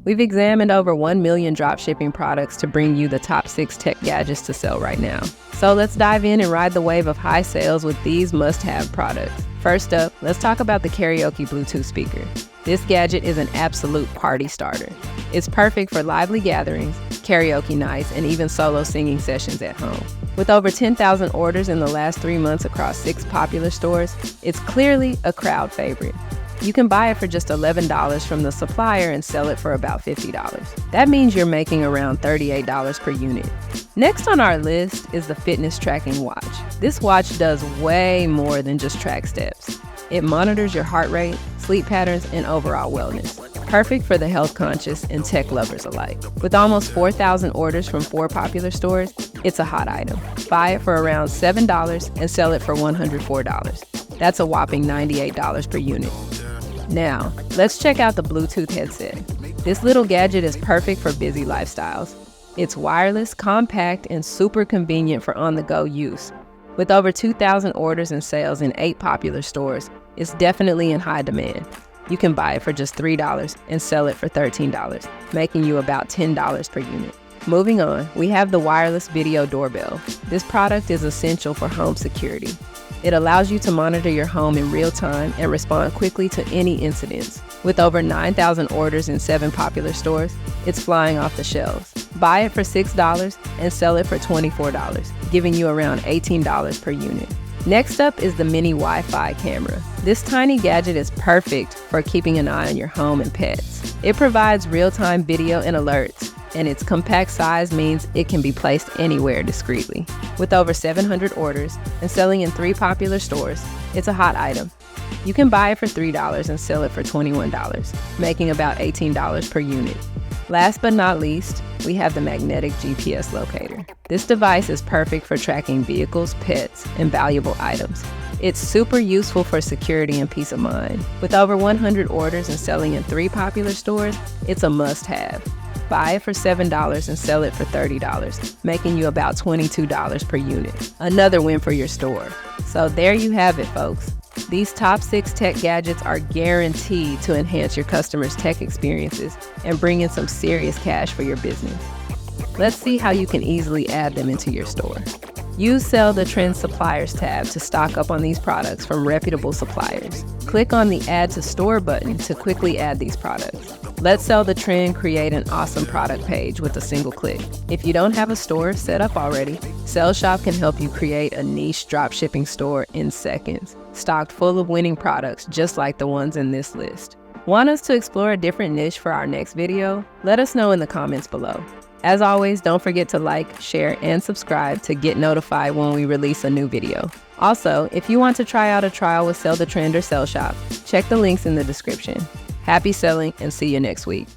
We've examined over 1 million dropshipping products to bring you the top 6 tech gadgets to sell right now. So let's dive in and ride the wave of high sales with these must-have products. First up, let's talk about the Karaoke Bluetooth speaker. This gadget is an absolute party starter. It's perfect for lively gatherings, karaoke nights, and even solo singing sessions at home. With over 10,000 orders in the last 3 months across 6 popular stores, it's clearly a crowd favorite. You can buy it for just $11 from the supplier and sell it for about $50. That means you're making around $38 per unit. Next on our list is the fitness tracking watch. This watch does way more than just track steps. It monitors your heart rate, sleep patterns, and overall wellness. Perfect for the health conscious and tech lovers alike. With almost 4,000 orders from 4 popular stores, it's a hot item. Buy it for around $7 and sell it for $104. That's a whopping $98 per unit. Now, let's check out the Bluetooth headset. This little gadget is perfect for busy lifestyles. It's wireless, compact, and super convenient for on-the-go use. With over 2,000 orders and sales in 8 popular stores, it's definitely in high demand. You can buy it for just $3 and sell it for $13, making you about $10 per unit. Moving on, we have the wireless video doorbell. This product is essential for home security. It allows you to monitor your home in real time and respond quickly to any incidents. With over 9,000 orders in 7 popular stores, it's flying off the shelves. Buy it for $6 and sell it for $24, giving you around $18 per unit. Next up is the mini Wi-Fi camera. This tiny gadget is perfect for keeping an eye on your home and pets. It provides real-time video and alerts, and its compact size means it can be placed anywhere discreetly. With over 700 orders and selling in 3 popular stores, it's a hot item. You can buy it for $3 and sell it for $21, making about $18 per unit. Last but not least, we have the magnetic GPS locator. This device is perfect for tracking vehicles, pets, and valuable items. It's super useful for security and peace of mind. With over 100 orders and selling in 3 popular stores, it's a must-have. Buy it for $7 and sell it for $30, making you about $22 per unit. Another win for your store. So there you have it, folks. These top 6 tech gadgets are guaranteed to enhance your customers' tech experiences and bring in some serious cash for your business. Let's see how you can easily add them into your store. Use Sell the Trend Suppliers tab to stock up on these products from reputable suppliers. Click on the Add to Store button to quickly add these products. Let Sell the Trend create an awesome product page with a single click. If you don't have a store set up already, Sell Shop can help you create a niche dropshipping store in seconds, stocked full of winning products just like the ones in this list. Want us to explore a different niche for our next video? Let us know in the comments below. As always, don't forget to like, share, and subscribe to get notified when we release a new video. Also, if you want to try out a trial with Sell the Trend or Sell Shop, check the links in the description. Happy selling and see you next week.